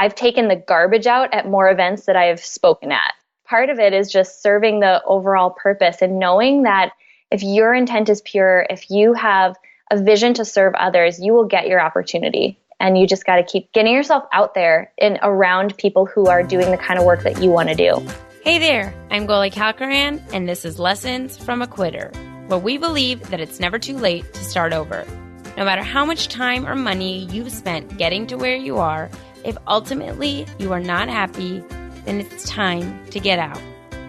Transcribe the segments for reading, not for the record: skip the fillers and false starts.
I've taken the garbage out at more events that I've spoken at. Part of it is just serving the overall purpose and knowing that if your intent is pure, if you have a vision to serve others, you will get your opportunity. And you just got to keep getting yourself out there and around people who are doing the kind of work that you want to do. Hey there, I'm Goli Kalkaran, and this is Lessons from a Quitter, where we believe that it's never too late to start over. No matter how much time or money you've spent getting to where you are, if ultimately you are not happy, then it's time to get out.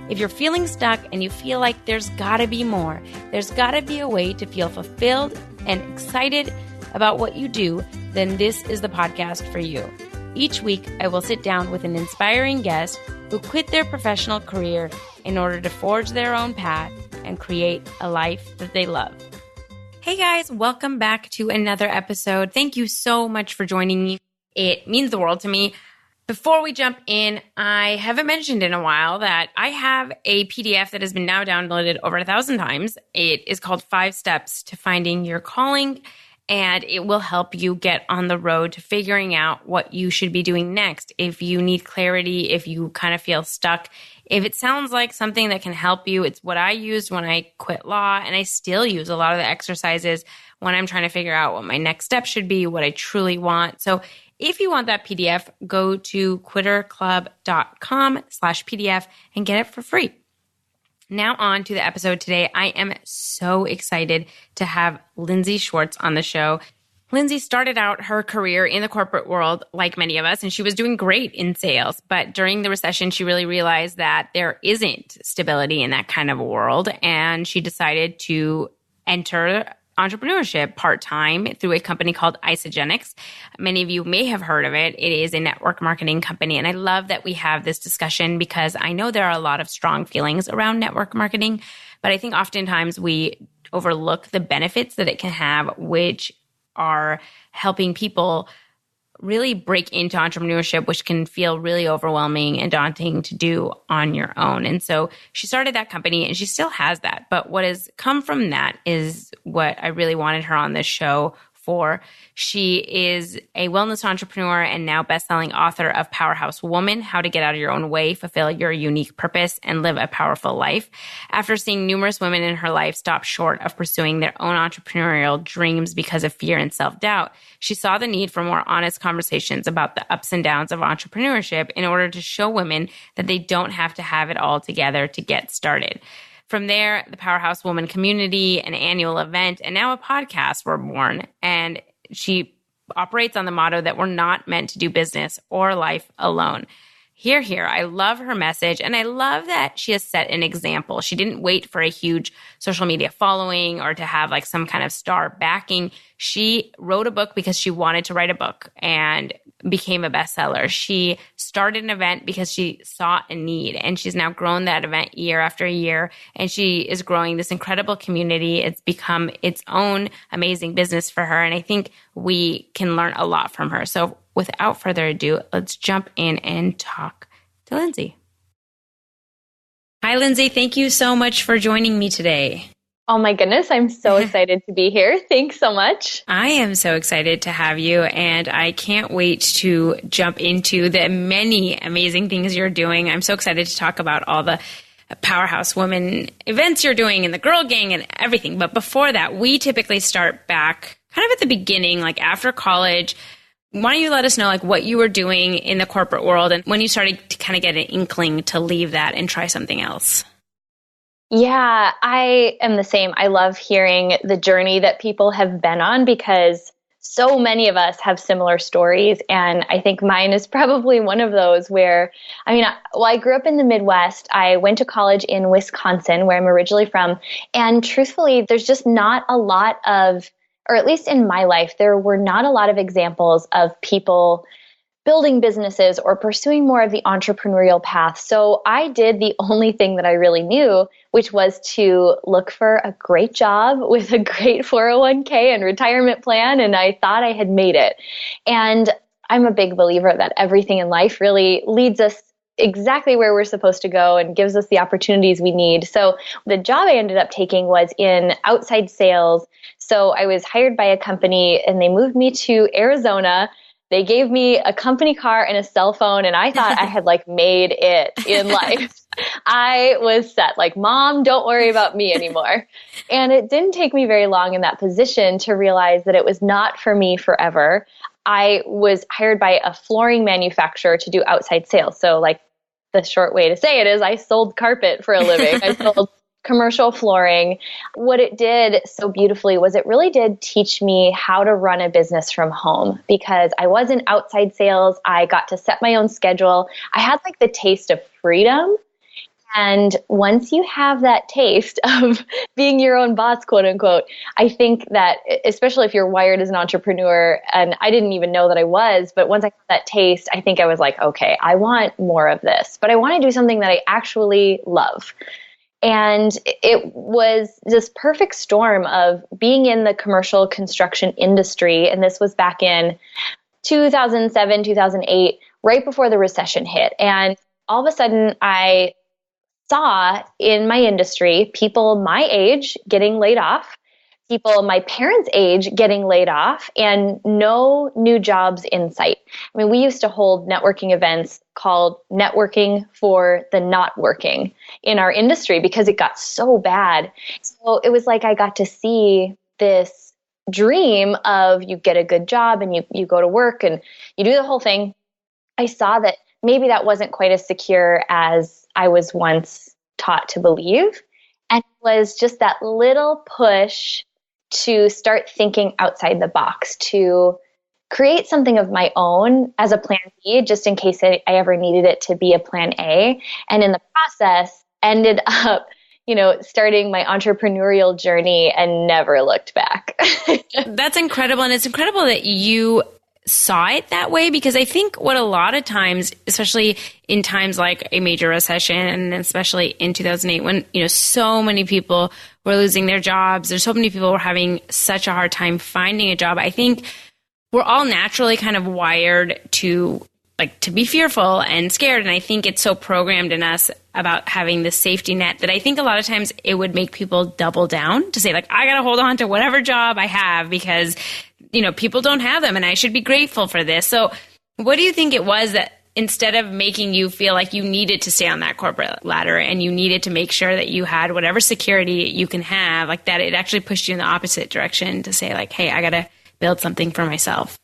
If you're feeling stuck and you feel like there's gotta be more, there's gotta be a way to feel fulfilled and excited about what you do, then this is the podcast for you. Each week, I will sit down with an inspiring guest who quit their professional career in order to forge their own path and create a life that they love. Hey guys, welcome back to another episode. Thank you so much for joining me. It means the world to me. Before we jump in, I haven't mentioned in a while that I have a PDF that has been now downloaded over 1,000 times. It is called 5 Steps to Finding Your Calling, and it will help you get on the road to figuring out what you should be doing next. If you need clarity, if you kind of feel stuck, if it sounds like something that can help you, it's what I used when I quit law, and I still use a lot of the exercises when I'm trying to figure out what my next step should be, what I truly want. So if you want that PDF, go to quitterclub.com/PDF and get it for free. Now on to the episode today. I am so excited to have Lindsey Schwartz on the show. Lindsey started out her career in the corporate world like many of us, and she was doing great in sales. But during the recession, she really realized that there isn't stability in that kind of a world, and she decided to enter entrepreneurship part-time through a company called Isagenix. Many of you may have heard of it. It is a network marketing company. And I love that we have this discussion because I know there are a lot of strong feelings around network marketing, but I think oftentimes we overlook the benefits that it can have, which are helping people really break into entrepreneurship, which can feel really overwhelming and daunting to do on your own. And so she started that company and she still has that. But what has come from that is what I really wanted her on this show for. She is a wellness entrepreneur and now best-selling author of Powerhouse Woman, How to Get Out of Your Own Way, Fulfill Your Unique Purpose, and Live a Powerful Life. After seeing numerous women in her life stop short of pursuing their own entrepreneurial dreams because of fear and self-doubt, she saw the need for more honest conversations about the ups and downs of entrepreneurship in order to show women that they don't have to have it all together to get started. From there, the Powerhouse Woman community, an annual event, and now a podcast were born. And she operates on the motto that we're not meant to do business or life alone. Hear, hear. I love her message, and I love that she has set an example. She didn't wait for a huge social media following or to have like some kind of star backing. She wrote a book because she wanted to write a book and became a bestseller. She started an event because she saw a need, and she's now grown that event year after year, and she is growing this incredible community. It's become its own amazing business for her, and I think we can learn a lot from her. So without further ado, let's jump in and talk to Lindsey. Hi, Lindsey. Thank you so much for joining me today. Oh my goodness, I'm so excited to be here. Thanks so much. I am so excited to have you, and I can't wait to jump into the many amazing things you're doing. I'm so excited to talk about all the Powerhouse Woman events you're doing and the Girl Gang and everything. But before that, we typically start back kind of at the beginning, like after college. Why don't you let us know like what you were doing in the corporate world and when you started to kind of get an inkling to leave that and try something else? Yeah, I am the same. I love hearing the journey that people have been on because so many of us have similar stories. And I think mine is probably one of those where, I grew up in the Midwest. I went to college in Wisconsin, where I'm originally from. And truthfully, there's just not a lot of, or at least in my life, there were not a lot of examples of people building businesses or pursuing more of the entrepreneurial path. So I did the only thing that I really knew, which was to look for a great job with a great 401k and retirement plan. And I thought I had made it. And I'm a big believer that everything in life really leads us exactly where we're supposed to go and gives us the opportunities we need. So the job I ended up taking was in outside sales. So I was hired by a company and they moved me to Arizona They gave me a company car and a cell phone, and I thought I had like made it in life. I was set, like, Mom, don't worry about me anymore. And it didn't take me very long in that position to realize that it was not for me forever. I was hired by a flooring manufacturer to do outside sales. So like the short way to say it is I sold carpet for a living. I sold commercial flooring. What it did so beautifully was it really did teach me how to run a business from home, because I was in outside sales. I got to set my own schedule. I had like the taste of freedom. And once you have that taste of being your own boss, quote unquote, I think that, especially if you're wired as an entrepreneur, and I didn't even know that I was, but once I got that taste, I think I was like, okay, I want more of this, but I want to do something that I actually love. And it was this perfect storm of being in the commercial construction industry. And this was back in 2007, 2008, right before the recession hit. And all of a sudden, I saw in my industry people my age getting laid off, people my parents' age getting laid off, and no new jobs in sight. I mean, we used to hold networking events called Networking for the Not Working in our industry because it got so bad. So it was like I got to see this dream of you get a good job and you go to work and you do the whole thing. I saw that maybe that wasn't quite as secure as I was once taught to believe. And it was just that little push to start thinking outside the box, to create something of my own as a plan B, just in case I ever needed it to be a plan A. And in the process, ended up, starting my entrepreneurial journey and never looked back. That's incredible. And it's incredible that you saw it that way, because I think what a lot of times, especially in times like a major recession, and especially in 2008, when, so many people were losing their jobs, there's so many people were having such a hard time finding a job. I think we're all naturally kind of wired to be fearful and scared. And I think it's so programmed in us about having this safety net that I think a lot of times it would make people double down to say, like, I got to hold on to whatever job I have because people don't have them and I should be grateful for this. So what do you think it was that instead of making you feel like you needed to stay on that corporate ladder and you needed to make sure that you had whatever security you can have, like that, it actually pushed you in the opposite direction to say, like, hey, I got to build something for myself?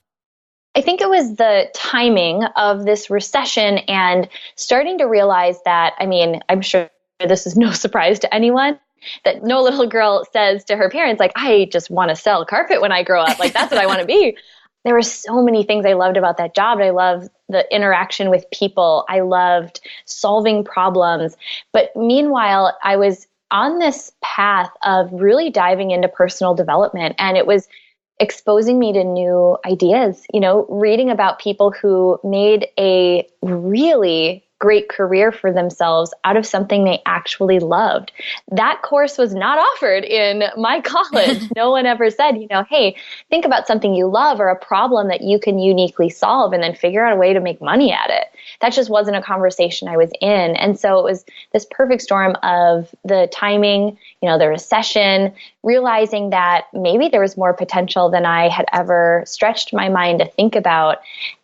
I think it was the timing of this recession and starting to realize that, I'm sure this is no surprise to anyone, that no little girl says to her parents, like, I just want to sell carpet when I grow up. Like, that's what I want to be. There were so many things I loved about that job. I loved the interaction with people. I loved solving problems. But meanwhile, I was on this path of really diving into personal development, and it was exposing me to new ideas, reading about people who made a really great career for themselves out of something they actually loved. That course was not offered in my college. No one ever said, hey, think about something you love or a problem that you can uniquely solve and then figure out a way to make money at it. That just wasn't a conversation I was in. And so it was this perfect storm of the timing, the recession, realizing that maybe there was more potential than I had ever stretched my mind to think about.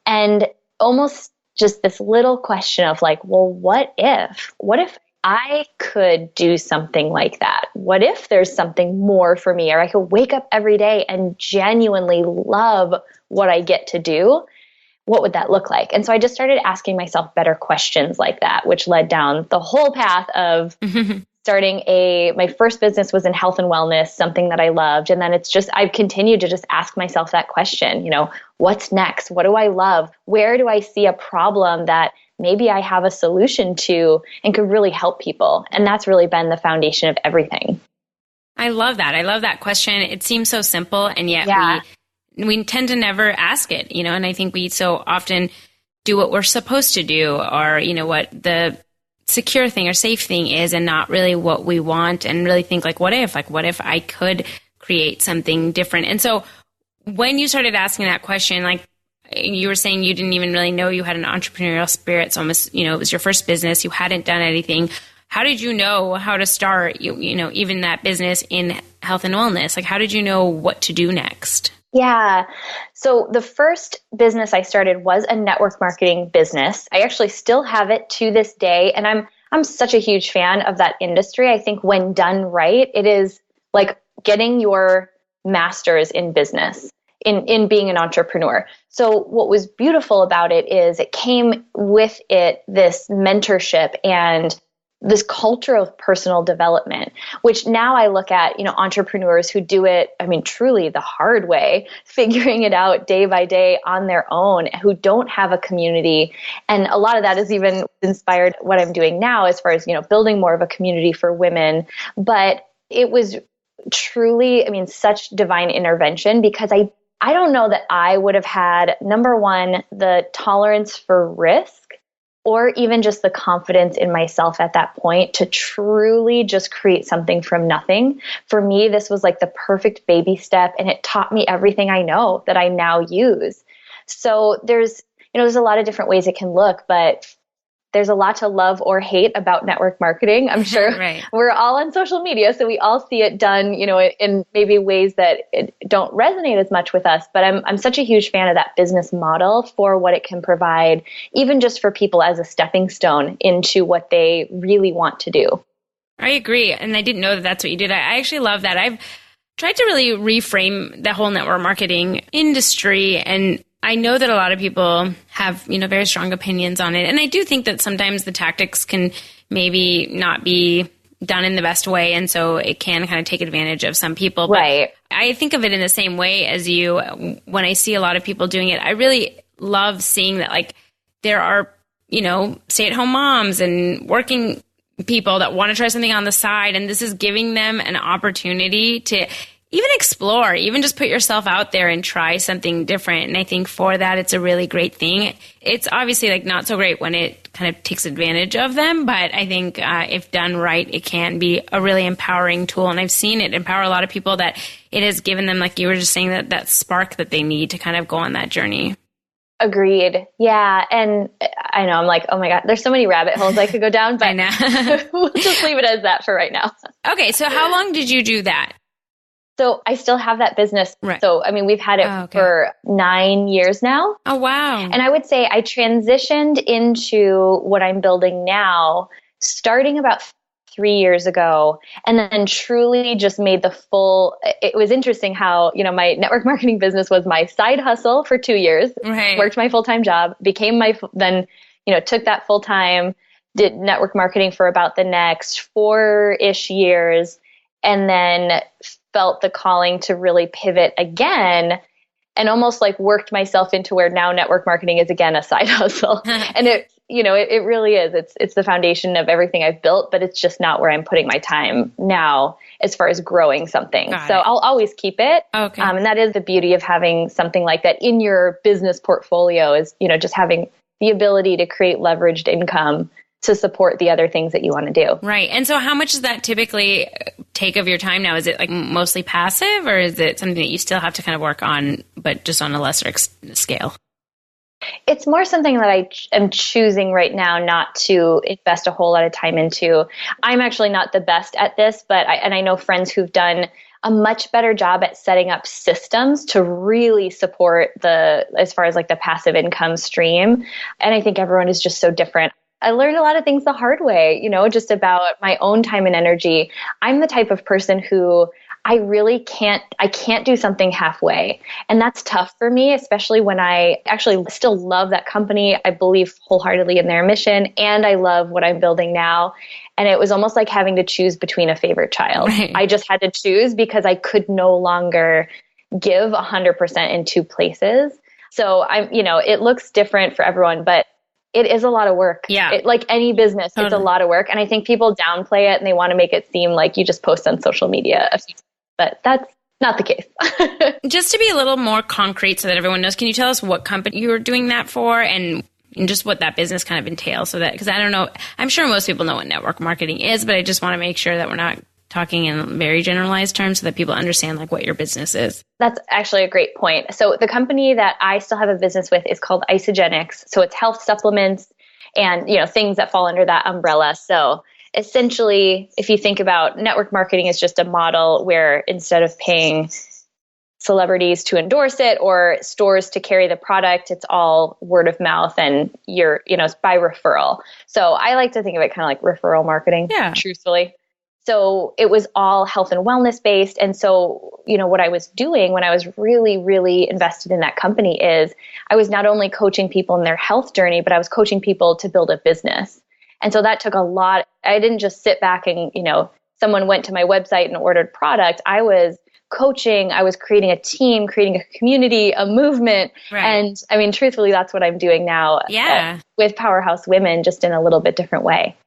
And almost just this little question of like, well, what if I could do something like that? What if there's something more for me, or I could wake up every day and genuinely love what I get to do? What would that look like? And so I just started asking myself better questions like that, which led down the whole path of starting my first business was in health and wellness, something that I loved. And then I've continued to just ask myself that question, what's next? What do I love? Where do I see a problem that maybe I have a solution to and could really help people? And that's really been the foundation of everything. I love that. I love that question. It seems so simple, and yet we tend to never ask it, and I think we so often do what we're supposed to do, or, what the secure thing or safe thing is, and not really what we want, and really think like, what if I could create something different? And so when you started asking that question, like you were saying, you didn't even really know you had an entrepreneurial spirit. So almost, it was your first business. You hadn't done anything. How did you know how to start, even that business in health and wellness? Like, how did you know what to do next? Yeah. So the first business I started was a network marketing business. I actually still have it to this day. And I'm such a huge fan of that industry. I think when done right, it is like getting your master's in business, in being an entrepreneur. So what was beautiful about it is it came with it this mentorship and this culture of personal development, which now I look at, entrepreneurs who do it, I mean, truly the hard way, figuring it out day by day on their own, who don't have a community. And a lot of that has even inspired what I'm doing now as far as, building more of a community for women. But it was truly, I mean, such divine intervention because I don't know that I would have had, number one, the tolerance for risk, or even just the confidence in myself at that point to truly just create something from nothing. For me, this was like the perfect baby step, and it taught me everything I know that I now use. So there's a lot of different ways it can look, but there's a lot to love or hate about network marketing. I'm sure Right. We're all on social media, so we all see it done, in maybe ways that don't resonate as much with us. But I'm such a huge fan of that business model for what it can provide, even just for people as a stepping stone into what they really want to do. I agree. And I didn't know that that's what you did. I actually love that. I've tried to really reframe the whole network marketing industry, and I know that a lot of people have, very strong opinions on it. And I do think that sometimes the tactics can maybe not be done in the best way. And so it can kind of take advantage of some people. But right. I think of it in the same way as you. When I see a lot of people doing it, I really love seeing that, like, there are, stay-at-home moms and working people that want to try something on the side. And this is giving them an opportunity to even explore, even just put yourself out there and try something different. And I think for that, it's a really great thing. It's obviously like not so great when it kind of takes advantage of them, but I think if done right, it can be a really empowering tool. And I've seen it empower a lot of people, that it has given them, like you were just saying, that spark that they need to kind of go on that journey. Agreed. Yeah. And I know I'm like, oh my God, there's so many rabbit holes I could go down, but I know. we'll just leave it as that for right now. Okay. So how long did you do that? So I still have that business. Right. So, I mean, we've had it for 9 years now. Oh, wow. And I would say I transitioned into what I'm building now, starting about 3 years ago, and then truly just made the full, it was interesting how, my network marketing business was my side hustle for 2 years, right. Worked my full-time job, became then, took that full-time, did network marketing for about the next 4-ish years, and then felt the calling to really pivot again and almost like worked myself into where now network marketing is again a side hustle. And it really is. It's the foundation of everything I've built, but it's just not where I'm putting my time now as far as growing something. So I'll always keep it. Okay. And that is the beauty of having something like that in your business portfolio is, just having the ability to create leveraged income to support the other things that you want to do. Right. And so how much does that typically take of your time now? Is it like mostly passive, or is it something that you still have to kind of work on, but just on a lesser scale? It's more something that I am choosing right now not to invest a whole lot of time into. I'm actually not the best at this, but I know friends who've done a much better job at setting up systems to really support as far as like the passive income stream. And I think everyone is just so different. I learned a lot of things the hard way, just about my own time and energy. I'm the type of person who I can't do something halfway. And that's tough for me, especially when I actually still love that company. I believe wholeheartedly in their mission, and I love what I'm building now. And it was almost like having to choose between a favorite child. Right. I just had to choose because I could no longer give 100% in two places. So it looks different for everyone, but it is a lot of work. Yeah. Like any business, It's a lot of work. And I think people downplay it and they want to make it seem like you just post on social media. But that's not the case. Just to be a little more concrete so that everyone knows, can you tell us what company you were doing that for and just what that business kind of entails? So that, because I don't know, I'm sure most people know what network marketing is, but I just want to make sure that we're not talking in very generalized terms so that people understand like what your business is. That's actually a great point. So the company that I still have a business with is called Isogenics. So it's health supplements and, things that fall under that umbrella. So essentially, if you think about network marketing as just a model where instead of paying celebrities to endorse it or stores to carry the product. It's all word of mouth and it's by referral. So I like to think of it kind of like referral marketing, truthfully. So it was all health and wellness based. And so, what I was doing when I was really, really invested in that company is I was not only coaching people in their health journey, but I was coaching people to build a business. And so that took a lot. I didn't just sit back and, someone went to my website and ordered product. I was coaching, I was creating a team, creating a community, a movement. Right. And I mean, truthfully, that's what I'm doing now with Powerhouse Women, just in a little bit different way.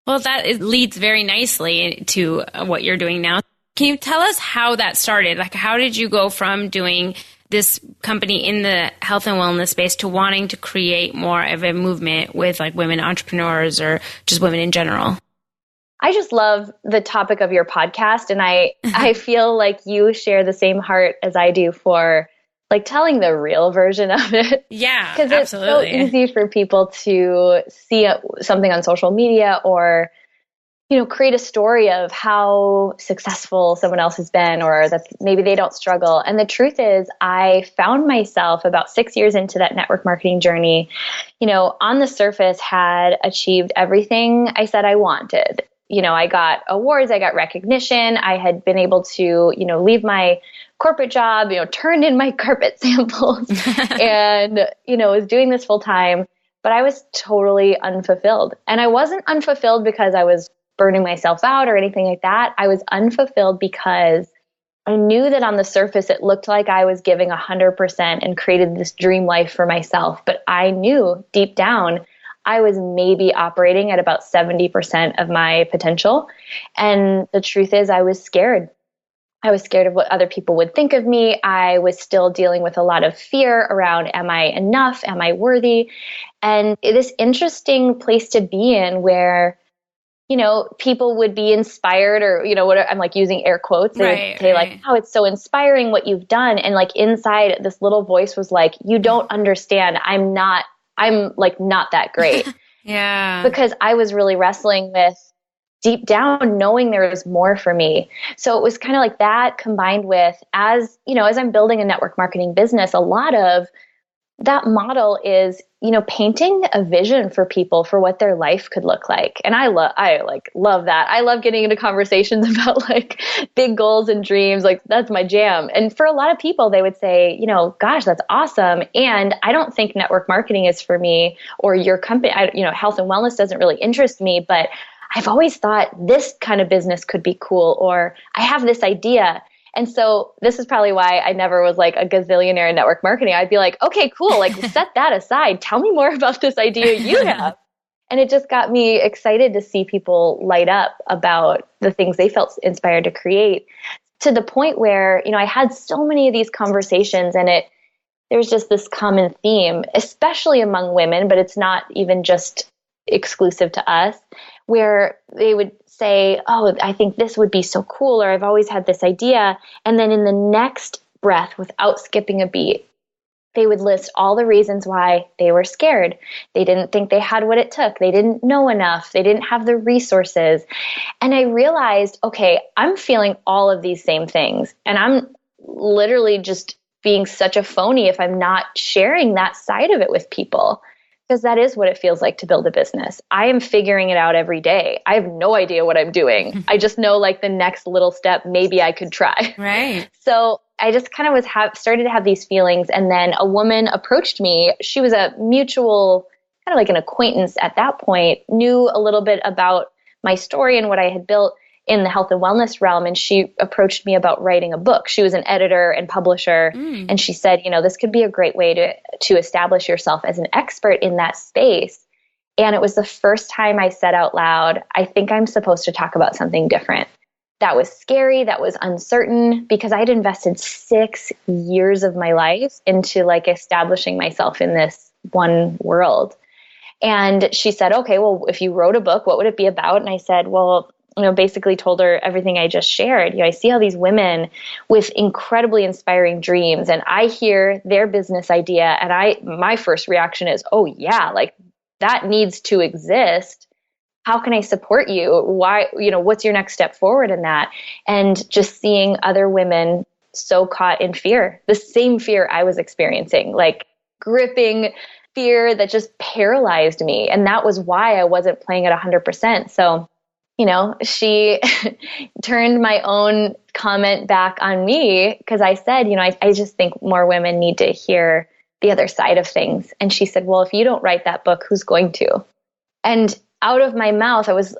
Well, that leads very nicely to what you're doing now. Can you tell us how that started? Like, how did you go from doing this company in the health and wellness space to wanting to create more of a movement with like women entrepreneurs or just women in general? I just love the topic of your podcast. And I feel like you share the same heart as I do for like telling the real version of it. Yeah, because it's so easy for people to see something on social media or, create a story of how successful someone else has been or that maybe they don't struggle. And the truth is I found myself about 6 years into that network marketing journey, on the surface had achieved everything I said I wanted. I got awards, I got recognition. I had been able to, leave my corporate job, turned in my carpet samples and, was doing this full time, but I was totally unfulfilled. And I wasn't unfulfilled because I was burning myself out or anything like that. I was unfulfilled because I knew that on the surface, it looked like I was giving 100% and created this dream life for myself. But I knew deep down, I was maybe operating at about 70% of my potential. And the truth is I was scared. I was scared of what other people would think of me. I was still dealing with a lot of fear around, am I enough? Am I worthy? And this interesting place to be in where, people would be inspired or, what I'm like using air quotes. They would say like, oh, it's so inspiring what you've done. And like inside this little voice was like, you don't understand. I'm like not that great. Yeah. Because I was really wrestling with deep down knowing there was more for me. So it was kind of like that combined with as I'm building a network marketing business, a lot of that model is, painting a vision for people for what their life could look like. And I love that. I love getting into conversations about like big goals and dreams. Like that's my jam. And for a lot of people, they would say, gosh, that's awesome. And I don't think network marketing is for me or your company. Health and wellness doesn't really interest me, but I've always thought this kind of business could be cool, or I have this idea. And so this is probably why I never was like a gazillionaire in network marketing. I'd be like, okay, cool. Like set that aside. Tell me more about this idea you have. And it just got me excited to see people light up about the things they felt inspired to create, to the point where, I had so many of these conversations and there's just this common theme, especially among women, but it's not even just exclusive to us, where they would say, oh, I think this would be so cool, or I've always had this idea. And then in the next breath, without skipping a beat, they would list all the reasons why they were scared. They didn't think they had what it took. They didn't know enough. They didn't have the resources. And I realized, okay, I'm feeling all of these same things. And I'm literally just being such a phony if I'm not sharing that side of it with people. Because that is what it feels like to build a business. I am figuring it out every day. I have no idea what I'm doing. I just know like the next little step, maybe I could try. Right. So I just kind of started to have these feelings. And then a woman approached me. She was a mutual, kind of like an acquaintance at that point, knew a little bit about my story and what I had built in the health and wellness realm. And she approached me about writing a book. She was an editor and publisher. And she said, this could be a great way to establish yourself as an expert in that space. And it was the first time I said out loud, I think I'm supposed to talk about something different. That was scary. That was uncertain because I'd invested 6 years of my life into like establishing myself in this one world. And she said, okay, well, if you wrote a book, what would it be about? And I said, well, basically told her everything I just shared. I see all these women with incredibly inspiring dreams, and I hear their business idea, and my first reaction is, oh yeah, like that needs to exist. How can I support you? Why, what's your next step forward in that? And just seeing other women so caught in fear, the same fear I was experiencing, like gripping fear that just paralyzed me. And that was why I wasn't playing at 100%. So, she turned my own comment back on me because I said, I just think more women need to hear the other side of things. And she said, well, if you don't write that book, who's going to? And out of my mouth, I was,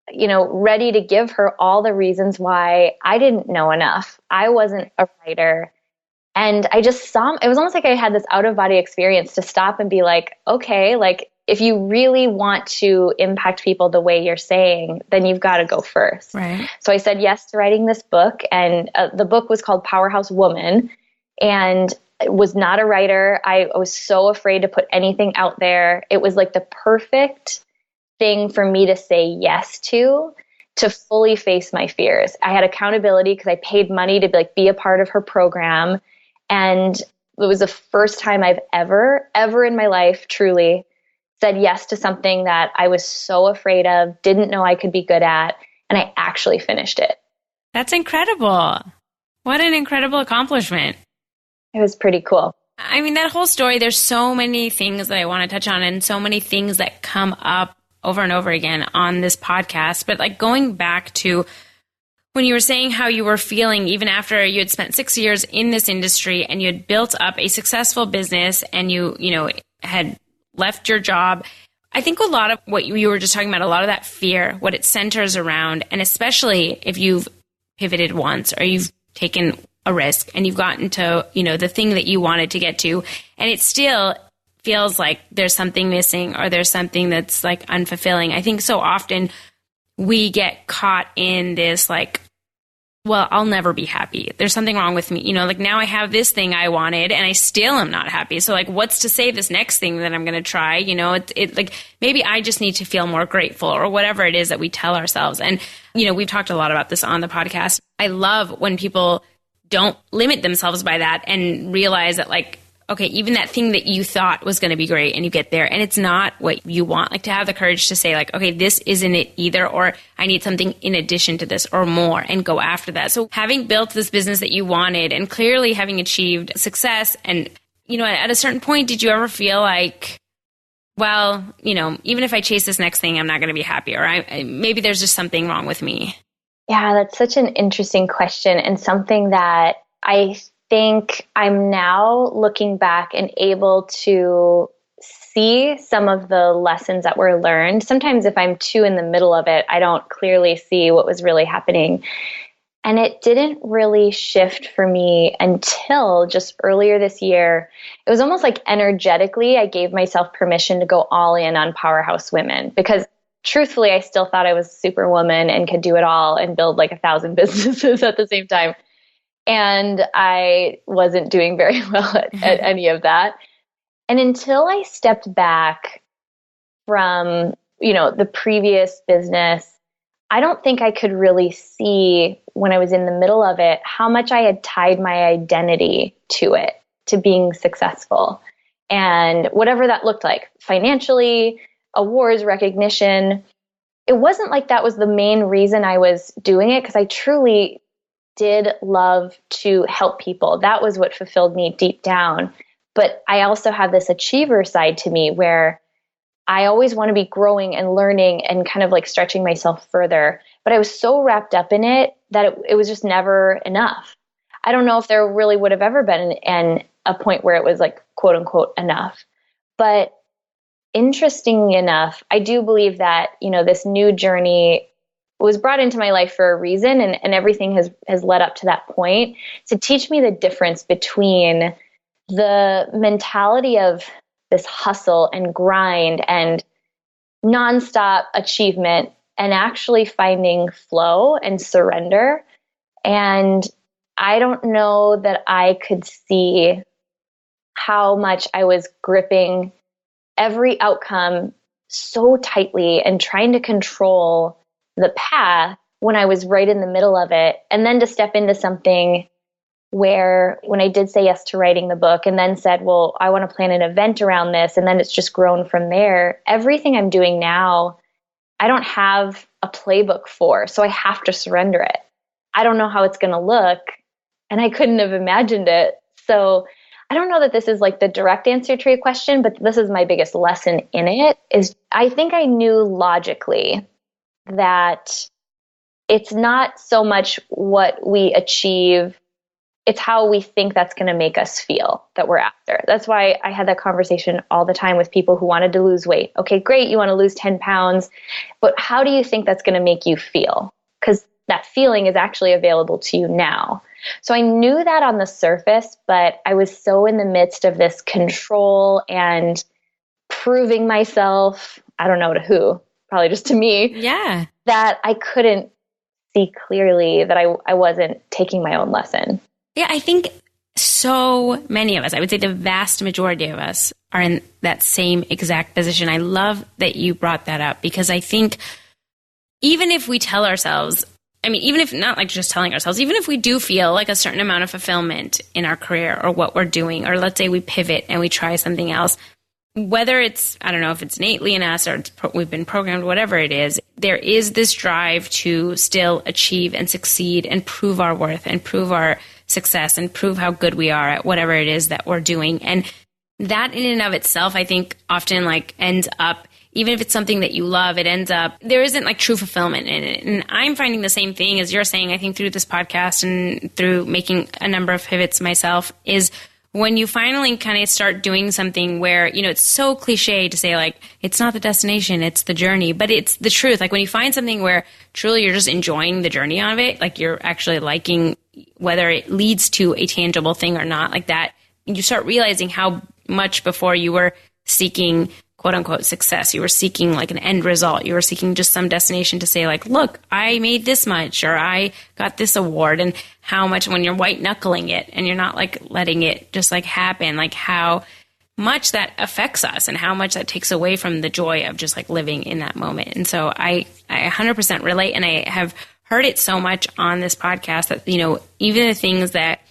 ready to give her all the reasons why I didn't know enough. I wasn't a writer. And I just saw, it was almost like I had this out of body experience to stop and be like, okay, like if you really want to impact people the way you're saying, then you've got to go first. Right. So I said yes to writing this book. And the book was called Powerhouse Woman. And was not a writer. I was so afraid to put anything out there. It was like the perfect thing for me to say yes to fully face my fears. I had accountability because I paid money to be a part of her program. And it was the first time I've ever in my life truly said yes to something that I was so afraid of, didn't know I could be good at, and I actually finished it. That's incredible. What an incredible accomplishment. It was pretty cool. I mean, that whole story, there's so many things that I want to touch on and so many things that come up over and over again on this podcast. But like going back to when you were saying how you were feeling even after you had spent 6 years in this industry and you had built up a successful business and you had left your job. I think a lot of what you were just talking about, a lot of that fear, what it centers around, and especially if you've pivoted once or you've taken a risk and you've gotten to, the thing that you wanted to get to, and it still feels like there's something missing or there's something that's like unfulfilling. I think so often we get caught in this like, well, I'll never be happy. There's something wrong with me. Like now I have this thing I wanted and I still am not happy. So like, what's to say this next thing that I'm going to try? It like, maybe I just need to feel more grateful or whatever it is that we tell ourselves. And, we've talked a lot about this on the podcast. I love when people don't limit themselves by that and realize that like, okay, even that thing that you thought was going to be great and you get there and it's not what you want, like to have the courage to say like, okay, this isn't it either, or I need something in addition to this or more, and go after that. So having built this business that you wanted and clearly having achieved success, and, at a certain point, did you ever feel like, well, even if I chase this next thing, I'm not going to be happy, or maybe there's just something wrong with me? Yeah, that's such an interesting question, and something that I think I'm now looking back and able to see some of the lessons that were learned. Sometimes if I'm too in the middle of it, I don't clearly see what was really happening. And it didn't really shift for me until just earlier this year. It was almost like energetically, I gave myself permission to go all in on Powerhouse Women, because truthfully, I still thought I was Superwoman and could do it all and build like 1,000 businesses at the same time. And I wasn't doing very well at any of that. And until I stepped back from, the previous business, I don't think I could really see when I was in the middle of it how much I had tied my identity to it, to being successful. And whatever that looked like, financially, awards, recognition, it wasn't like that was the main reason I was doing it, because I truly did love to help people. That was what fulfilled me deep down. But I also have this achiever side to me where I always want to be growing and learning and kind of like stretching myself further. But I was so wrapped up in it that it was just never enough. I don't know if there really would have ever been a point where it was like, quote unquote, enough. But interestingly enough, I do believe that, this new journey was brought into my life for a reason, and everything has led up to that point to teach me the difference between the mentality of this hustle and grind and nonstop achievement and actually finding flow and surrender. And I don't know that I could see how much I was gripping every outcome so tightly and trying to control the path when I was right in the middle of it. And then to step into something where when I did say yes to writing the book and then said, well, I want to plan an event around this, and then it's just grown from there. Everything I'm doing now, I don't have a playbook for, so I have to surrender it. I don't know how it's going to look and I couldn't have imagined it. So I don't know that this is like the direct answer to your question, but this is my biggest lesson in it is I think I knew logically that it's not so much what we achieve, it's how we think that's going to make us feel that we're after. That's why I had that conversation all the time with people who wanted to lose weight. Okay, great, you want to lose 10 pounds, but how do you think that's going to make you feel? Because that feeling is actually available to you now. So I knew that on the surface, but I was so in the midst of this control and proving myself, I don't know to who, probably just to me, that I couldn't see clearly that I wasn't taking my own lesson. Yeah, I think so many of us, I would say the vast majority of us are in that same exact position. I love that you brought that up because I think even if we tell ourselves, I mean, even if not like just telling ourselves, even if we do feel like a certain amount of fulfillment in our career or what we're doing, or let's say we pivot and we try something else, whether it's, I don't know if it's innately in us or we've been programmed, whatever it is, there is this drive to still achieve and succeed and prove our worth and prove our success and prove how good we are at whatever it is that we're doing. And that in and of itself, I think often like ends up, even if it's something that you love, it ends up, there isn't like true fulfillment in it. And I'm finding the same thing as you're saying, I think through this podcast and through making a number of pivots myself, is when you finally kind of start doing something where, you know, it's so cliche to say like, it's not the destination, it's the journey, but it's the truth. Like when you find something where truly you're just enjoying the journey of it, like you're actually liking whether it leads to a tangible thing or not, like that, you start realizing how much before you were seeking quote unquote success. You were seeking like an end result. You were seeking just some destination to say like, look, I made this much or I got this award, and how much when you're white knuckling it and you're not like letting it just like happen, like how much that affects us and how much that takes away from the joy of just like living in that moment. And so I 100% relate. And I have heard it so much on this podcast that, you know, even the things that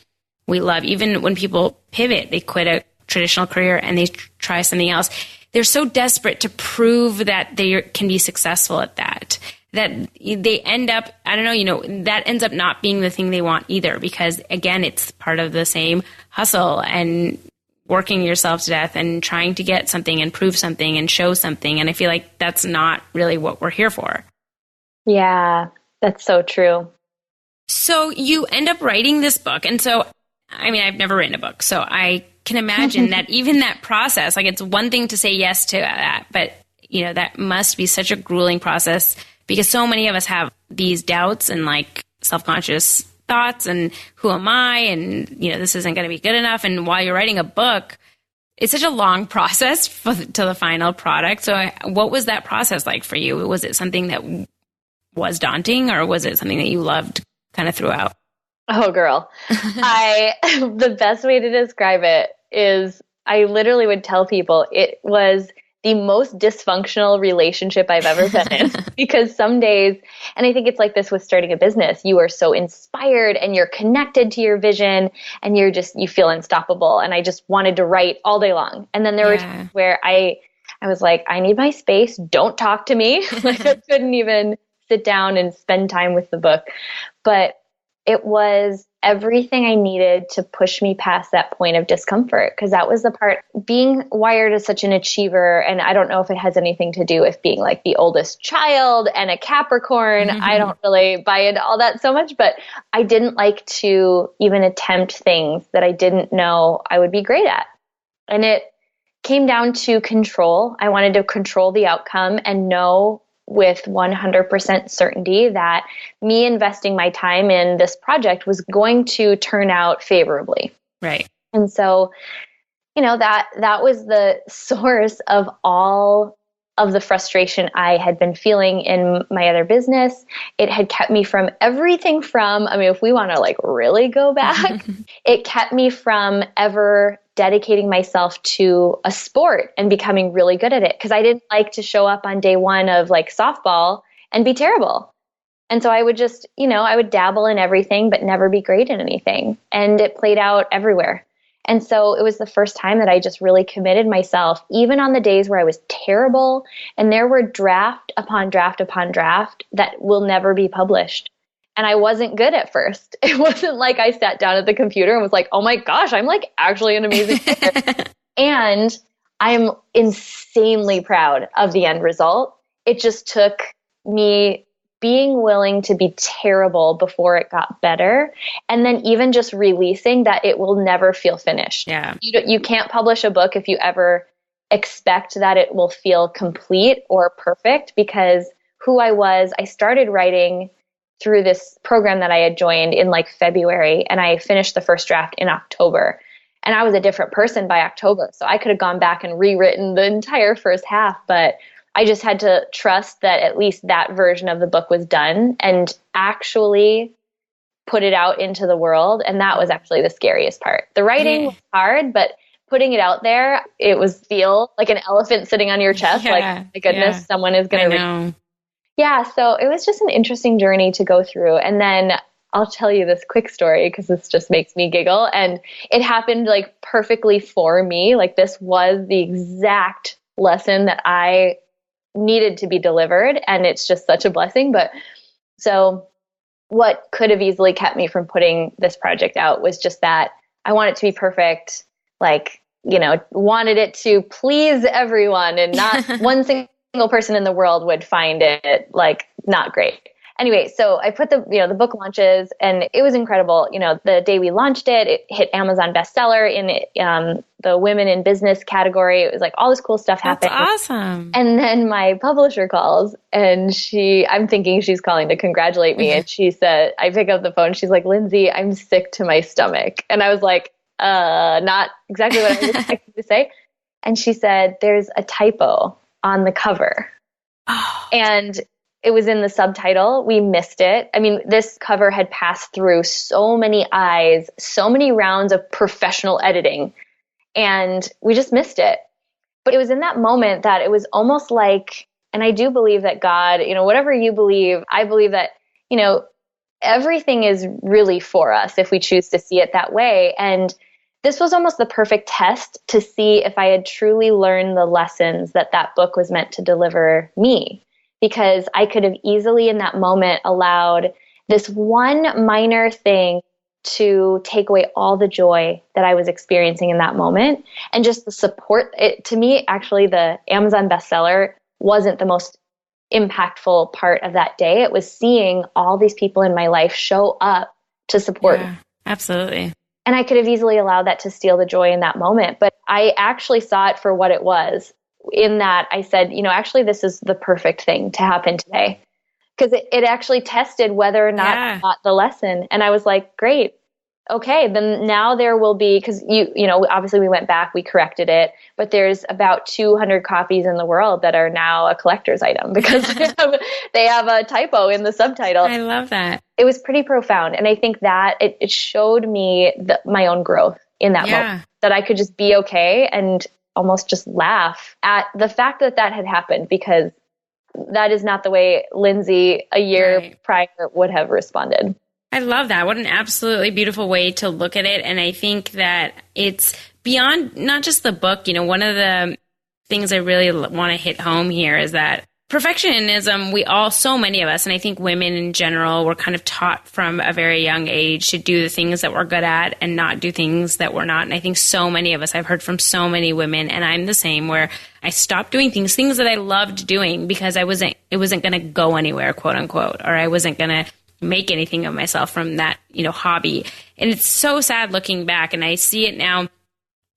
we love, even when people pivot, they quit a traditional career and they try something else, they're so desperate to prove that they can be successful at that they end up, I don't know, you know, that ends up not being the thing they want either, because again, it's part of the same hustle and working yourself to death and trying to get something and prove something and show something. And I feel like that's not really what we're here for. Yeah, that's so true. So you end up writing this book. And so, I mean, I've never written a book, so I can imagine that even that process, like it's one thing to say yes to that, but you know, that must be such a grueling process because so many of us have these doubts and like self-conscious thoughts and who am I? And, you know, this isn't going to be good enough. And while you're writing a book, it's such a long process to the final product. So what was that process like for you? Was it something that was daunting or was it something that you loved kind of throughout? Oh, girl. The best way to describe it is I literally would tell people it was the most dysfunctional relationship I've ever been in because some days, and I think it's like this with starting a business, you are so inspired and you're connected to your vision and you feel unstoppable. And I just wanted to write all day long. And then there were times where I was like, I need my space. Don't talk to me. Like I couldn't even sit down and spend time with the book. But it was everything I needed to push me past that point of discomfort, because that was the part, being wired as such an achiever. And I don't know if it has anything to do with being like the oldest child and a Capricorn. I don't really buy into all that so much, but I didn't like to even attempt things that I didn't know I would be great at. And it came down to control. I wanted to control the outcome and know with 100% certainty that me investing my time in this project was going to turn out favorably. Right. And so, you know, that was the source of all of the frustration I had been feeling in my other business. It had kept me from everything from, I mean, if we want to like really go back, it kept me from ever dedicating myself to a sport and becoming really good at it. Because I didn't like to show up on day one of like softball and be terrible. And so I would just, you know, I would dabble in everything, but never be great in anything. And it played out everywhere. And so it was the first time that I just really committed myself, even on the days where I was terrible. And there were draft upon draft upon draft that will never be published. And I wasn't good at first. It wasn't like I sat down at the computer and was like, oh my gosh, I'm like actually an amazing writer. And I'm insanely proud of the end result. It just took me being willing to be terrible before it got better. And then even just releasing that it will never feel finished. Yeah. You can't publish a book if you ever expect that it will feel complete or perfect, because who I started writing through this program that I had joined in like February, and I finished the first draft in October. And I was a different person by October. So I could have gone back and rewritten the entire first half, but I just had to trust that at least that version of the book was done and actually put it out into the world. And that was actually the scariest part. The writing was hard, but putting it out there, it was feel like an elephant sitting on your chest. Like, my goodness, someone is going to read. Yeah. So it was just an interesting journey to go through. And then I'll tell you this quick story because this just makes me giggle. And it happened like perfectly for me. Like this was the exact lesson that I needed to be delivered. And it's just such a blessing. But so what could have easily kept me from putting this project out was just that I want it to be perfect. Like, wanted it to please everyone, and not one single person in the world would find it like not great. Anyway, so I put the book launches, and it was incredible. The day we launched it, it hit Amazon bestseller in the women in business category. It was like all this cool stuff happened. That's awesome. And then my publisher calls, and I'm thinking she's calling to congratulate me. And she said, I pick up the phone. She's like, Lindsey, I'm sick to my stomach. And I was like, not exactly what I was expecting to say. And she said, there's a typo on the cover. Oh. And it was in the subtitle. We missed it. I mean, this cover had passed through so many eyes, so many rounds of professional editing, and we just missed it. But it was in that moment that it was almost like, and I do believe that God, whatever you believe, I believe that, everything is really for us if we choose to see it that way. And this was almost the perfect test to see if I had truly learned the lessons that book was meant to deliver me. Because I could have easily in that moment allowed this one minor thing to take away all the joy that I was experiencing in that moment. And just the support. To me, actually, the Amazon bestseller wasn't the most impactful part of that day. It was seeing all these people in my life show up to support me. Absolutely. And I could have easily allowed that to steal the joy in that moment. But I actually saw it for what it was. In that I said, actually, this is the perfect thing to happen today. Because it actually tested whether or not I got the lesson. And I was like, great. Okay, then now there will be, because obviously we went back, we corrected it, but there's about 200 copies in the world that are now a collector's item because they have a typo in the subtitle. I love that. It was pretty profound. And I think that it showed me my own growth in that moment, that I could just be okay and almost just laugh at the fact that had happened, because that is not the way Lindsey a year prior would have responded. I love that. What an absolutely beautiful way to look at it. And I think that it's beyond not just the book. One of the things I really want to hit home here is that perfectionism, so many of us, and I think women in general, were kind of taught from a very young age to do the things that we're good at and not do things that we're not. And I think so many of us, I've heard from so many women, and I'm the same, where I stopped doing things that I loved doing because it wasn't going to go anywhere, quote unquote, or I wasn't going to make anything of myself from that, hobby. And it's so sad looking back. And I see it now,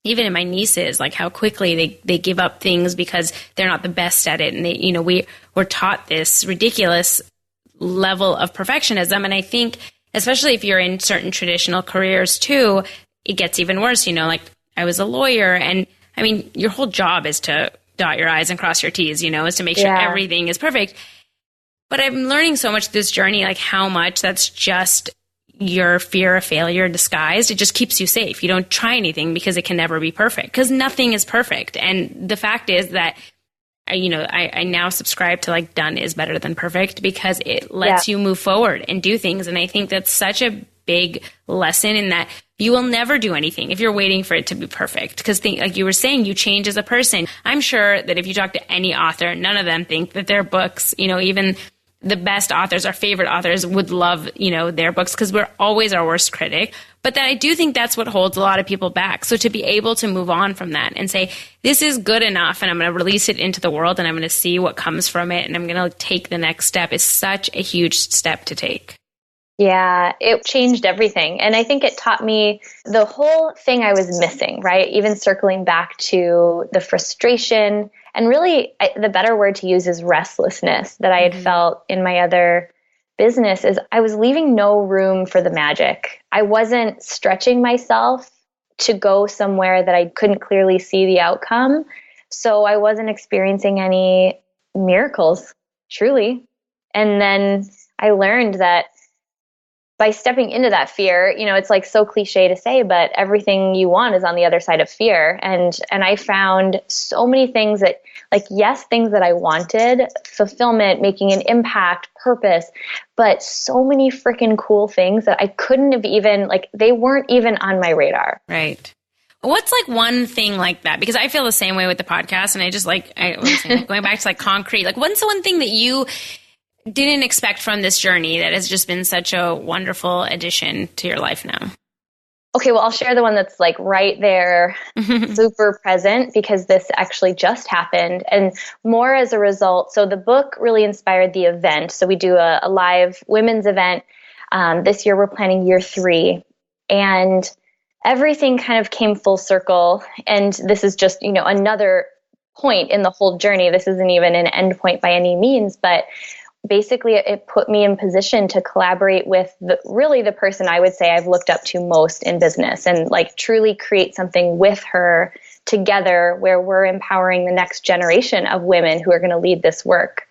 even in my nieces, like how quickly they give up things because they're not the best at it. And we're taught this ridiculous level of perfectionism. And I think, especially if you're in certain traditional careers too, it gets even worse. Like I was a lawyer, and I mean, your whole job is to dot your I's and cross your T's, is to make sure everything is perfect. But I'm learning so much this journey, like how much that's just your fear of failure disguised. It just keeps you safe. You don't try anything because it can never be perfect, because nothing is perfect. And the fact is that, I now subscribe to like done is better than perfect, because it lets you move forward and do things. And I think that's such a big lesson in that you will never do anything if you're waiting for it to be perfect. Because like you were saying, you change as a person. I'm sure that if you talk to any author, none of them think that their books, even the best authors, our favorite authors, would love, their books because we're always our worst critic. But that I do think that's what holds a lot of people back. So to be able to move on from that and say, this is good enough and I'm going to release it into the world and I'm going to see what comes from it and I'm going to take the next step is such a huge step to take. Yeah, it changed everything. And I think it taught me the whole thing I was missing, right? Even circling back to the frustration and really the better word to use is restlessness that I had felt in my other business is I was leaving no room for the magic. I wasn't stretching myself to go somewhere that I couldn't clearly see the outcome. So I wasn't experiencing any miracles, truly. And then I learned that by stepping into that fear, it's like so cliche to say, but everything you want is on the other side of fear. And I found so many things that, things that I wanted, fulfillment, making an impact, purpose, but so many freaking cool things that I couldn't have even, they weren't even on my radar. Right. What's one thing like that? Because I feel the same way with the podcast. And I just going back to concrete, what's the one thing that you didn't expect from this journey that has just been such a wonderful addition to your life now? Okay, well, I'll share the one that's right there, super present, because this actually just happened and more as a result. So the book really inspired the event. So we do a live women's event. This year we're planning year 3 and everything kind of came full circle. And this is just, another point in the whole journey. This isn't even an end point by any means, but basically it put me in position to collaborate with the person I would say I've looked up to most in business and truly create something with her together where we're empowering the next generation of women who are going to lead this work.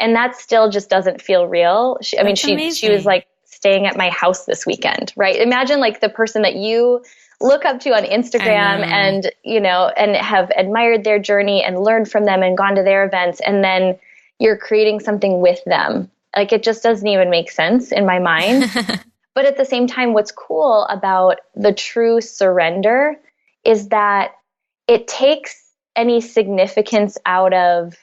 And that still just doesn't feel real. She was staying at my house this weekend, right? Imagine the person that you look up to on Instagram and, and have admired their journey and learned from them and gone to their events. And then you're creating something with them. It just doesn't even make sense in my mind. But at the same time, what's cool about the true surrender is that it takes any significance out of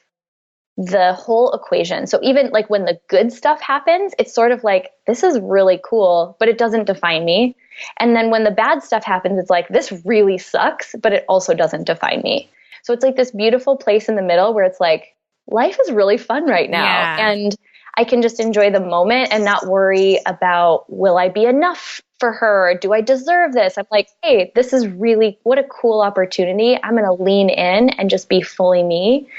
the whole equation. So even when the good stuff happens, it's sort of this is really cool, but it doesn't define me. And then when the bad stuff happens, it's this really sucks, but it also doesn't define me. So it's this beautiful place in the middle where it's life is really fun right now. Yeah. And I can just enjoy the moment and not worry about, will I be enough for her? Do I deserve this? I'm hey, this is really, what a cool opportunity. I'm going to lean in and just be fully me.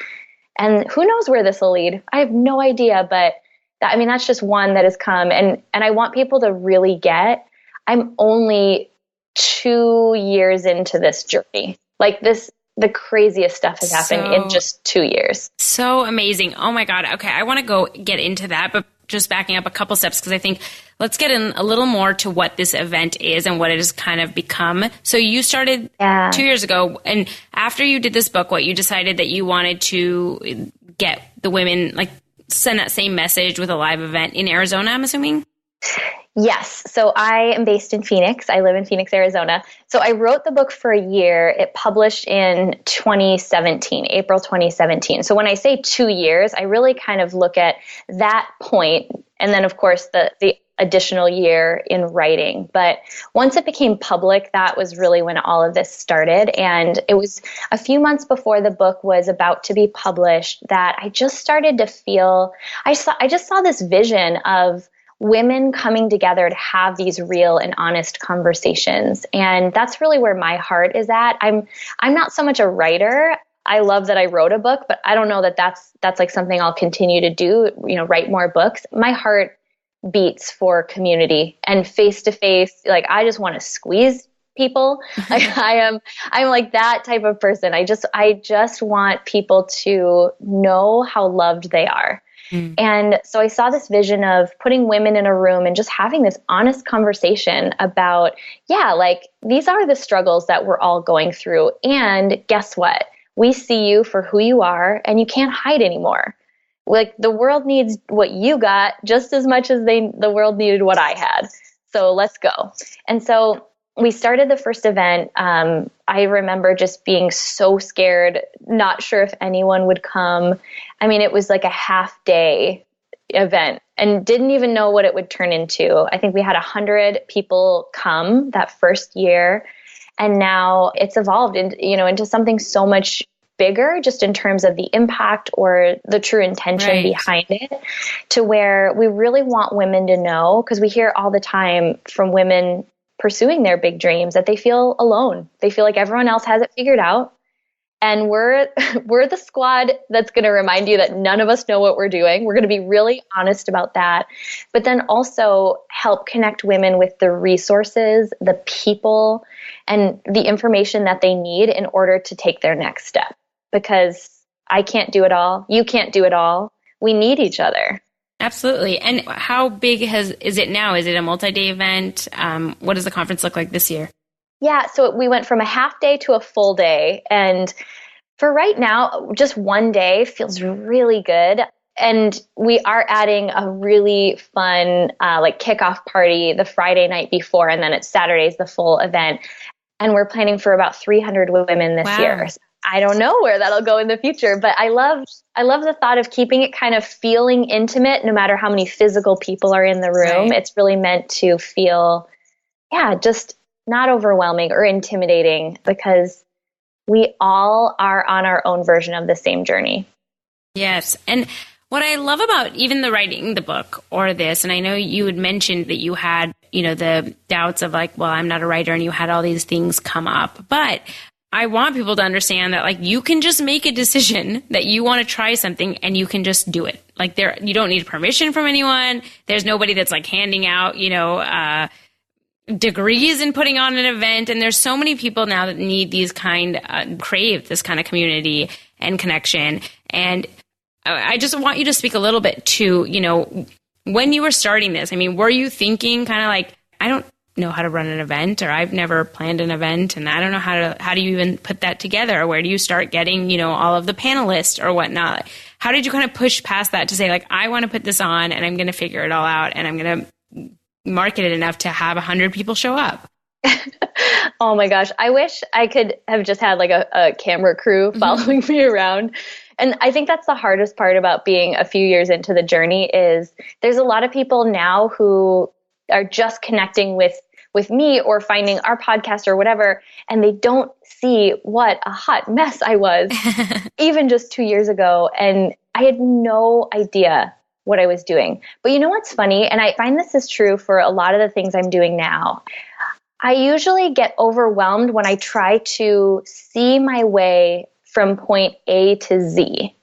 And who knows where this will lead? I have no idea, but that's just one that has come. And I want people to really get, I'm only 2 years into this journey. The craziest stuff has happened in just 2 years. So amazing. Oh my God. Okay. I want to go get into that, but just backing up a couple steps, because I think let's get in a little more to what this event is and what it has kind of become. So you started 2 years ago, and after you did this book, you decided that you wanted to get the women, send that same message with a live event in Arizona, I'm assuming? Yes. So I am based in Phoenix. I live in Phoenix, Arizona. So I wrote the book for a year. It published in 2017, April 2017. So when I say 2 years, I really kind of look at that point, and then of course the additional year in writing. But once it became public, that was really when all of this started. And it was a few months before the book was about to be published that I just started to feel, I just saw this vision of women coming together to have these real and honest conversations. And that's really where my heart is at. I'm not so much a writer. I love that I wrote a book, but I don't know that that's something I'll continue to do, write more books. My heart beats for community and face-to-face. I just want to squeeze people. I'm that type of person. I just want people to know how loved they are. And so I saw this vision of putting women in a room and just having this honest conversation about, these are the struggles that we're all going through. And guess what? We see you for who you are and you can't hide anymore. The world needs what you got just as much as the world needed what I had. So let's go. And so we started the first event. I remember just being so scared, not sure if anyone would come. It was a half day event and didn't even know what it would turn into. I think we had 100 people come that first year, and now it's evolved into something so much bigger, just in terms of the impact or the true intention behind it, to where we really want women to know, because we hear all the time from women pursuing their big dreams that they feel alone. They feel like everyone else has it figured out. And we're the squad that's going to remind you that none of us know what we're doing. We're going to be really honest about that, but then also help connect women with the resources, the people, and the information that they need in order to take their next step. Because I can't do it all. You can't do it all. We need each other. Absolutely. And how big is it now? Is it a multi-day event? What does the conference look like this year? Yeah, so we went from a half day to a full day. And for right now, just one day feels really good. And we are adding a really fun kickoff party the Friday night before, and then it's Saturday's the full event. And we're planning for about 300 women this year. So I don't know where that'll go in the future, but I love the thought of keeping it kind of feeling intimate, no matter how many physical people are in the room. Right. It's really meant to feel, just not overwhelming or intimidating, because we all are on our own version of the same journey. Yes. And what I love about even the writing the book or this, and I know you had mentioned that you had, the doubts of like, well, I'm not a writer, and you had all these things come up, but I want people to understand that like you can just make a decision that you want to try something and you can just do it. Like you don't need permission from anyone. There's nobody that's like handing out, degrees in putting on an event. And there's so many people now that need crave this kind of community and connection. And I just want you to speak a little bit to, when you were starting this, I mean, were you thinking kind of like, I don't know how to run an event, or I've never planned an event, and I don't know how do you even put that together? Or where do you start getting, all of the panelists or whatnot? How did you kind of push past that to say like, I want to put this on and I'm going to figure it all out and I'm going to market it enough to have 100 people show up? Oh my gosh. I wish I could have just had like a camera crew following me around. And I think that's the hardest part about being a few years into the journey is there's a lot of people now who are just connecting with me or finding our podcast or whatever, and they don't see what a hot mess I was even just 2 years ago. And I had no idea what I was doing. But you know what's funny? And I find this is true for a lot of the things I'm doing now. I usually get overwhelmed when I try to see my way from point A to Z.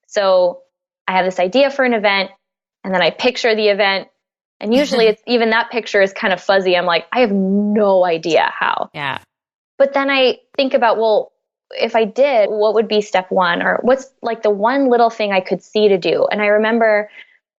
So I have this idea for an event, and then I picture the event. And usually it's even that picture is kind of fuzzy. I'm like, I have no idea how. Yeah. But then I think about, well, if I did, what would be step one? Or what's like the one little thing I could see to do? And I remember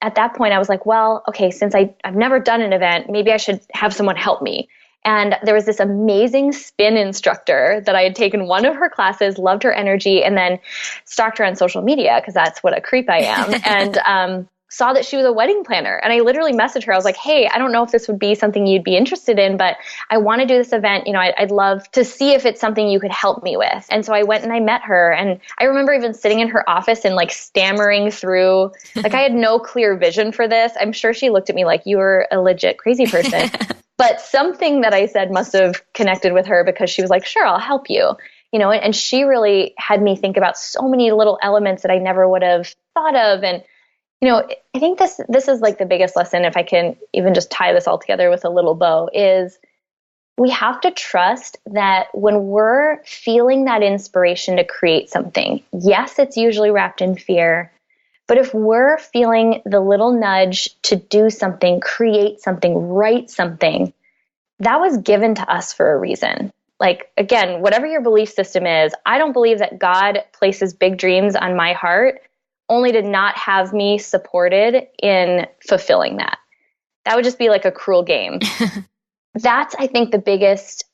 at that point, I was like, well, okay, since I've never done an event, maybe I should have someone help me. And there was this amazing spin instructor that I had taken one of her classes, loved her energy, and then stalked her on social media because that's what a creep I am. And saw that she was a wedding planner. And I literally messaged her. I was like, hey, I don't know if this would be something you'd be interested in, but I want to do this event. I'd love to see if it's something you could help me with. And so I went and I met her. And I remember even sitting in her office and like stammering through, like I had no clear vision for this. I'm sure she looked at me like, you were a legit crazy person. But something that I said must have connected with her because she was like, sure, I'll help you. And she really had me think about so many little elements that I never would have thought of. And I think this is like the biggest lesson, if I can even just tie this all together with a little bow, is we have to trust that when we're feeling that inspiration to create something, yes, it's usually wrapped in fear, but if we're feeling the little nudge to do something, create something, write something, that was given to us for a reason. Like, again, whatever your belief system is, I don't believe that God places big dreams on my heart only to not have me supported in fulfilling that. That would just be like a cruel game. That's, I think, the biggest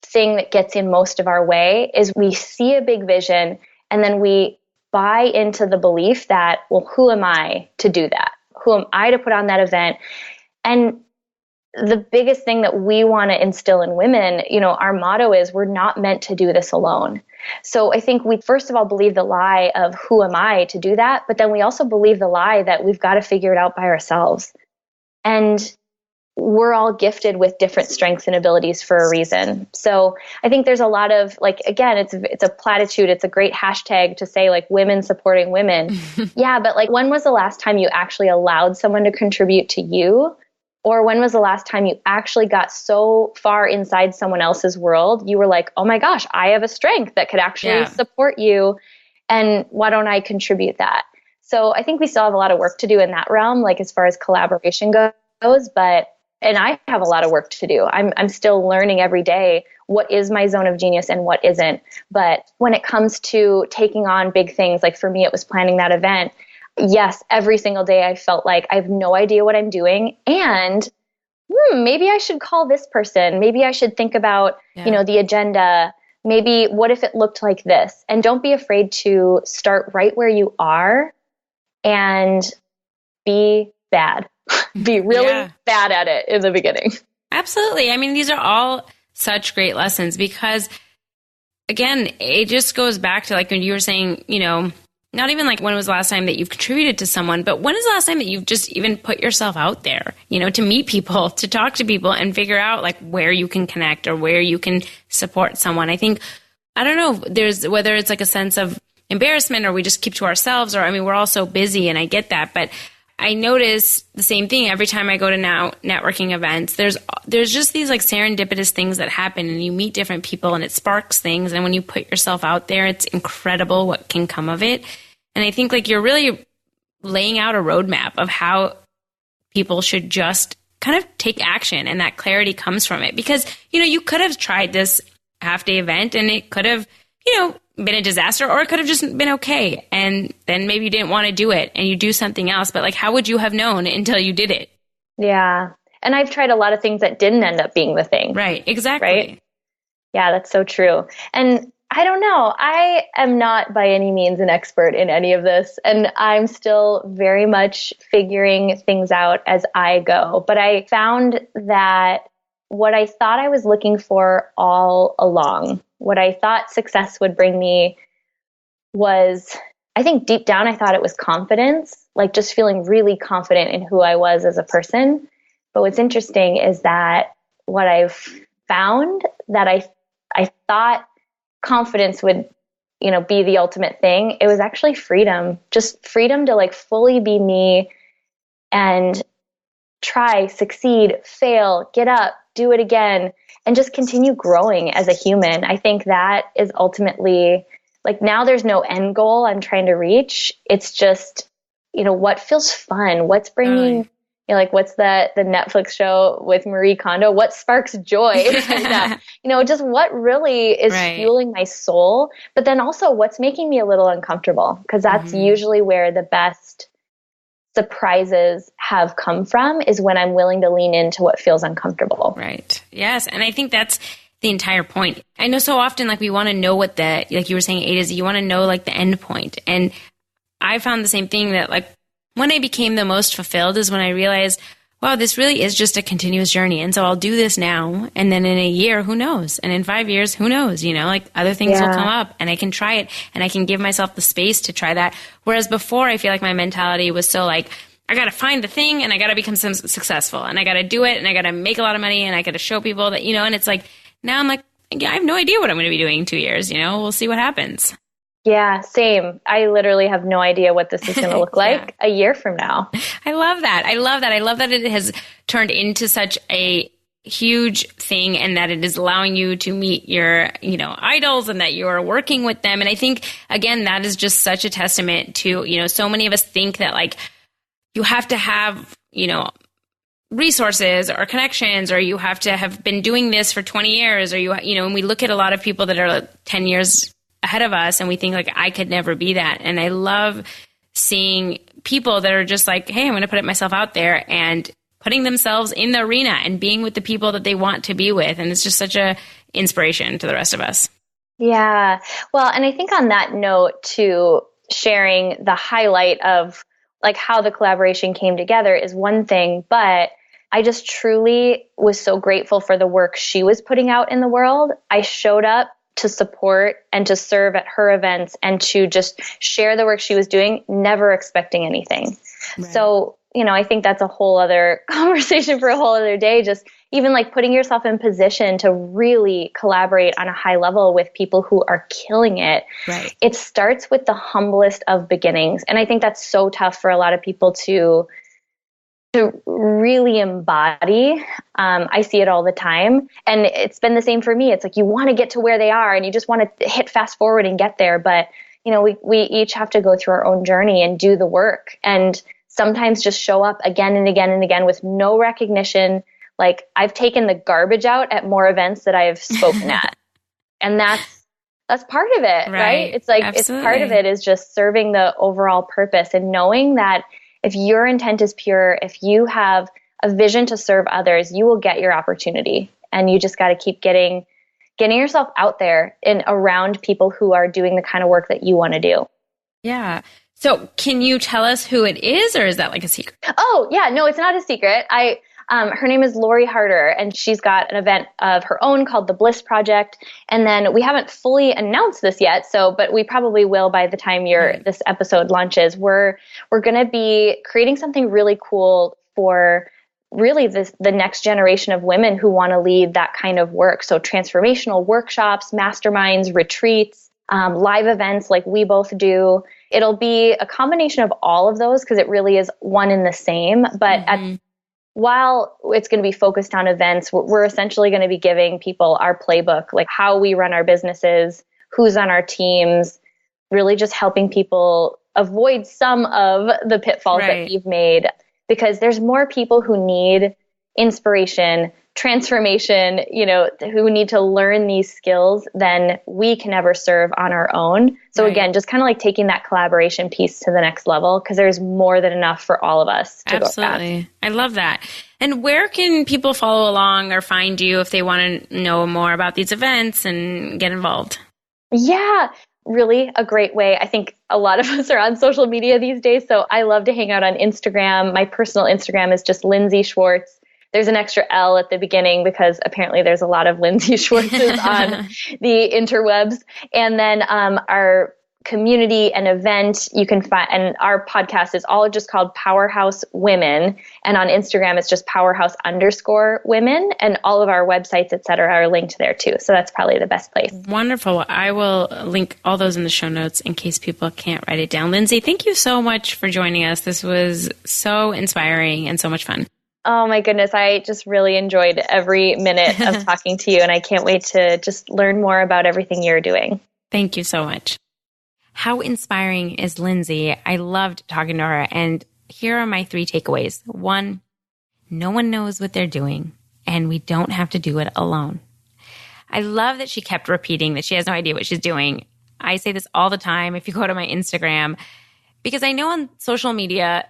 thing that gets in most of our way is we see a big vision and then we buy into the belief that, well, who am I to do that? Who am I to put on that event? And the biggest thing that we want to instill in women, our motto is we're not meant to do this alone. So I think we first of all believe the lie of who am I to do that, but then we also believe the lie that we've got to figure it out by ourselves. And we're all gifted with different strengths and abilities for a reason. So I think there's a lot of again, it's a platitude. It's a great hashtag to say women supporting women. Yeah. But when was the last time you actually allowed someone to contribute to you? Or when was the last time you actually got so far inside someone else's world, you were like, oh my gosh, I have a strength that could actually support you. And why don't I contribute that? So I think we still have a lot of work to do in that realm, as far as collaboration goes, and I have a lot of work to do. I'm still learning every day what is my zone of genius and what isn't. But when it comes to taking on big things, for me, it was planning that event. Yes, every single day I felt like I have no idea what I'm doing. And maybe I should call this person. Maybe I should think about, the agenda. Maybe what if it looked like this? And don't be afraid to start right where you are and be bad. Be really bad at it in the beginning. Absolutely. I mean, these are all such great lessons because, again, it just goes back to when you were saying, not even when was the last time that you've contributed to someone, but when is the last time that you've just even put yourself out there, to meet people, to talk to people and figure out where you can connect or where you can support someone. I think, I don't know, there's whether it's a sense of embarrassment or we just keep to ourselves or, we're all so busy and I get that, but I notice the same thing every time I go to now networking events. There's just these serendipitous things that happen and you meet different people and it sparks things. And when you put yourself out there, it's incredible what can come of it. And I think you're really laying out a roadmap of how people should just kind of take action and that clarity comes from it. Because, you could have tried this half-day event and it could have, been a disaster or it could have just been okay. And then maybe you didn't want to do it and you do something else. But how would you have known until you did it? Yeah. And I've tried a lot of things that didn't end up being the thing. Right. Exactly. Right? Yeah, that's so true. And I don't know. I am not by any means an expert in any of this. And I'm still very much figuring things out as I go. But I found that what I thought I was looking for all along, what I thought success would bring me was, I think deep down, I thought it was confidence, just feeling really confident in who I was as a person. But what's interesting is that what I've found that I thought confidence would, be the ultimate thing. It was actually freedom, just freedom to fully be me and try, succeed, fail, get up, do it again, and just continue growing as a human. I think that is ultimately now there's no end goal I'm trying to reach. It's just, what feels fun, what's bringing, what's the Netflix show with Marie Kondo, what sparks joy, just what really is fueling my soul, but then also what's making me a little uncomfortable, because that's usually where the best surprises have come from, is when I'm willing to lean into what feels uncomfortable. Right. Yes. And I think that's the entire point. I know so often, we want to know what the, you were saying, A to Z, you want to know the end point. And I found the same thing that when I became the most fulfilled is when I realized, wow, this really is just a continuous journey. And so I'll do this now. And then in a year, who knows? And in 5 years, who knows? Other things will come up and I can try it and I can give myself the space to try that. Whereas before, I feel my mentality was so I got to find the thing and I got to become successful and I got to do it and I got to make a lot of money and I got to show people that, and it's now I'm yeah, I have no idea what I'm going to be doing in 2 years. We'll see what happens. Yeah, same. I literally have no idea what this is going to look like a year from now. I love that. I love that it has turned into such a huge thing and that it is allowing you to meet your, idols and that you are working with them. And I think, again, that is just such a testament to, so many of us think that you have to have, resources or connections, or you have to have been doing this for 20 years, or and we look at a lot of people that are 10 years ahead of us and we think I could never be that. And I love seeing people that are just hey, I'm going to put myself out there and putting themselves in the arena and being with the people that they want to be with. And it's just such a inspiration to the rest of us. Yeah. Well, and I think on that note too, sharing the highlight of how the collaboration came together is one thing, but I just truly was so grateful for the work she was putting out in the world. I showed up to support and to serve at her events and to just share the work she was doing, never expecting anything. Right. So, I think that's a whole other conversation for a whole other day. Just even like putting yourself in position to really collaborate on a high level with people who are killing it. Right. It starts with the humblest of beginnings. And I think that's so tough for a lot of people to really embody. I see it all the time. And it's been the same for me. It's like you want to get to where they are and you just want to hit fast forward and get there. But, we each have to go through our own journey and do the work. And sometimes just show up again and again and again with no recognition. Like I've taken the garbage out at more events that I've spoken at. And that's part of it, right? It's like, Absolutely. It's part of it is just serving the overall purpose and knowing that if your intent is pure, if you have a vision to serve others, you will get your opportunity. And you just got to keep getting yourself out there and around people who are doing the kind of work that you want to do. Yeah. So can you tell us who it is, or is that like a secret? Oh, yeah. No, it's not a secret. Her name is Lori Harder, and she's got an event of her own called the Bliss Project. And then we haven't fully announced this yet, but we probably will by the time this episode launches. We're going to be creating something really cool for really the next generation of women who want to lead that kind of work. So transformational workshops, masterminds, retreats, live events like we both do. It'll be a combination of all of those because it really is one and the same. But while it's going to be focused on events, we're essentially going to be giving people our playbook, like how we run our businesses, who's on our teams, really just helping people avoid some of the pitfalls that we've made. Because there's more people who need inspiration, transformation, who need to learn these skills than we can ever serve on our own. So again, just kind of like taking that collaboration piece to the next level because there's more than enough for all of us to Absolutely. go fast. I love that. And where can people follow along or find you if they want to know more about these events and get involved? Yeah. Really a great way. I think a lot of us are on social media these days, so I love to hang out on Instagram. My personal Instagram is just Lindsey Schwartz. There's an extra L at the beginning because apparently there's a lot of Lindsey Schwartzes on the interwebs. And then our community and event you can find, and our podcast is all just called Powerhouse Women. And on Instagram, it's just Powerhouse_women. And all of our websites, et cetera, are linked there too. So that's probably the best place. Wonderful. I will link all those in the show notes in case people can't write it down. Lindsey, thank you so much for joining us. This was so inspiring and so much fun. Oh my goodness. I just really enjoyed every minute of talking to you. And I can't wait to just learn more about everything you're doing. Thank you so much. How inspiring is Lindsey? I loved talking to her. And here are my 3 takeaways. 1, no one knows what they're doing, and we don't have to do it alone. I love that she kept repeating that she has no idea what she's doing. I say this all the time if you go to my Instagram, because I know on social media,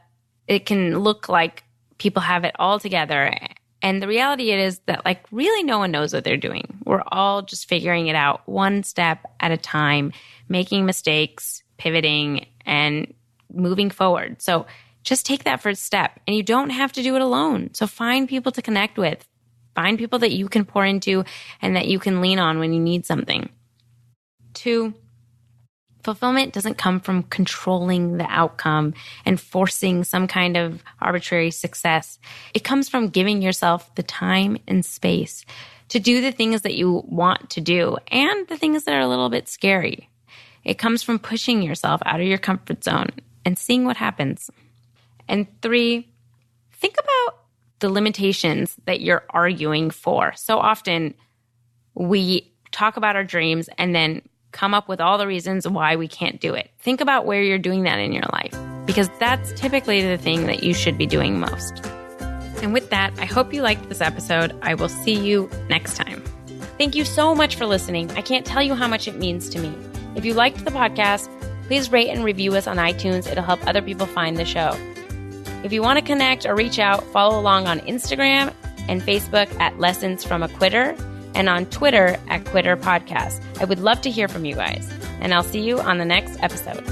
it can look like people have it all together. And the reality is that really no one knows what they're doing. We're all just figuring it out one step at a time, making mistakes, pivoting, and moving forward. So just take that first step. And you don't have to do it alone. So find people to connect with. Find people that you can pour into and that you can lean on when you need something. 2, fulfillment doesn't come from controlling the outcome and forcing some kind of arbitrary success. It comes from giving yourself the time and space to do the things that you want to do and the things that are a little bit scary. It comes from pushing yourself out of your comfort zone and seeing what happens. And 3, think about the limitations that you're arguing for. So often we talk about our dreams and then come up with all the reasons why we can't do it. Think about where you're doing that in your life, because that's typically the thing that you should be doing most. And with that, I hope you liked this episode. I will see you next time. Thank you so much for listening. I can't tell you how much it means to me. If you liked the podcast, please rate and review us on iTunes. It'll help other people find the show. If you want to connect or reach out, follow along on Instagram and Facebook at Lessons from a Quitter, and on Twitter at Quitter Podcast. I would love to hear from you guys, and I'll see you on the next episode.